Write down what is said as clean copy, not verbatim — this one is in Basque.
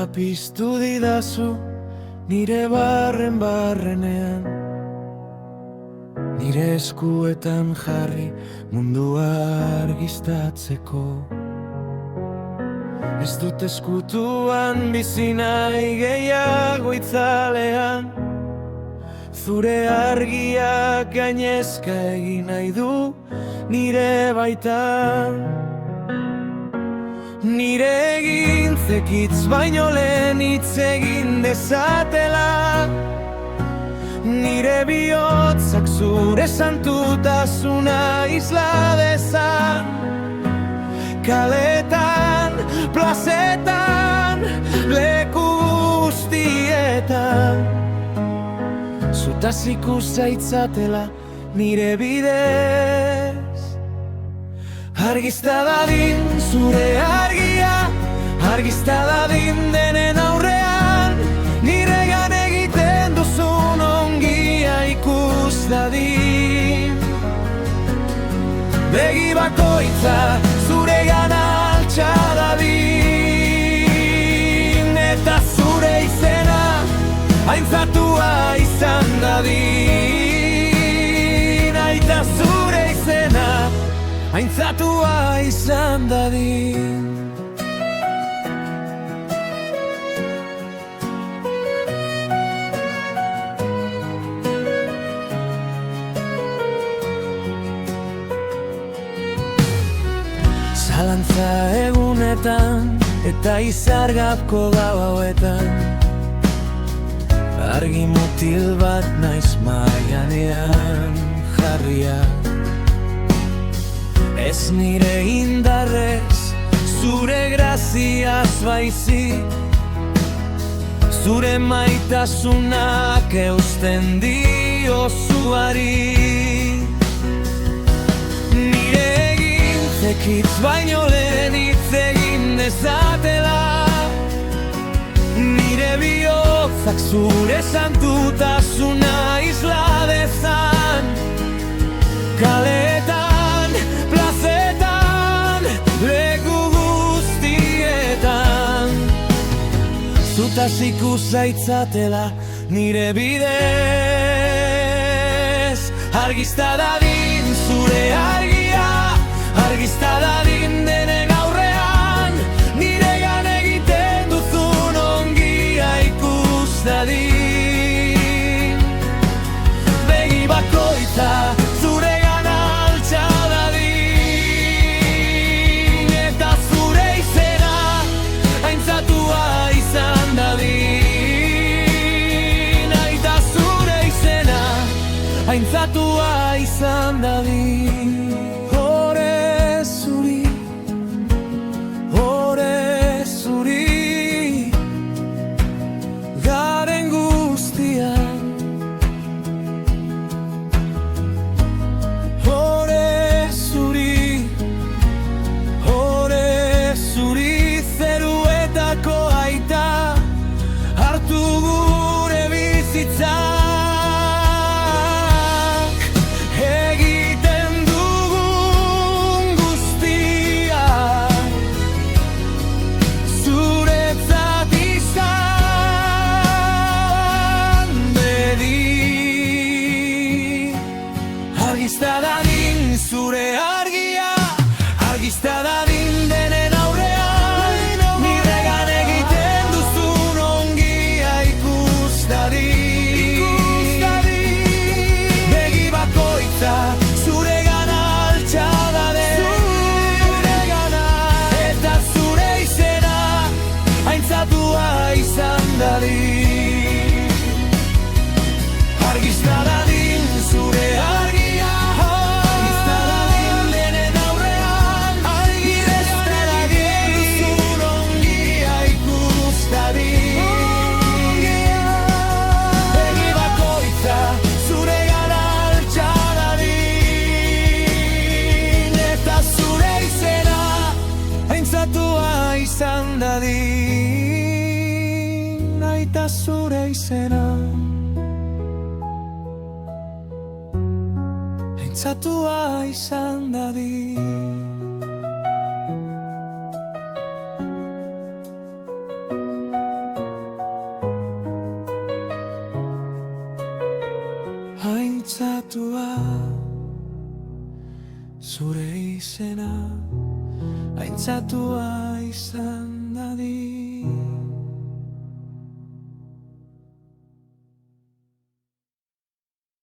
piztu didazu nire barrenean, nire eskuetan jarri mundua argiztatzeko. Ez dut eskutuan bizi nahi gehiago itzalean, zure argiak gainezka egin nahi du nire baitan. Nire egintzek hitz baino lehen hitz egin dezatela, nire bihotzak zure santutasuna isla dezan. Kaletan, plazetan, leku guztietan, zutaz ikusa itzatela nire bidez. Argizta dadin zure argia, argizta dadin denen aurrean, niregan egiten duzun ongia ikus dadin. Begi bakoitza zuregan altxa dadin, eta zure izena aintzatua izan dadin. Aita zure izena aintzatua izan dadin. Zalantza egunetan eta izargako gau hauetan, argi mutil bat naiz maianean jarria. Ez nire indarrez, zure graziaz baizik, zure maitasunak eusten dio zuari. Nire egintzek hitz baino lehen hitz egin dezatela, nire bihotzak zure santutasuna isla dezan. Kaletan, plazetan, leku guztietan, zutaz ikusa itzatela nire bidez. Argizta dadin zure argia, argizta dadin denen aurrean, niregan egiten duzun ongia ikus dadin. Begi bakoitza zuregan altxa dadin, eta zure izena aintzatua izan dadin. Aita zure izena aintzatua izan dadin. Argizta dadin zure argia, argizta dadin denen aurrean, niregan egiten duzun ongia ikus dadin. Begi bakoitza zuregan altxa dadin, eta zure izena aintzatua izan dadin. Argizta dadin zure argia, izan dadin. Aita zure izena aintzatua izan dadin. Altzatua zure izena, aintzatua izan dadin.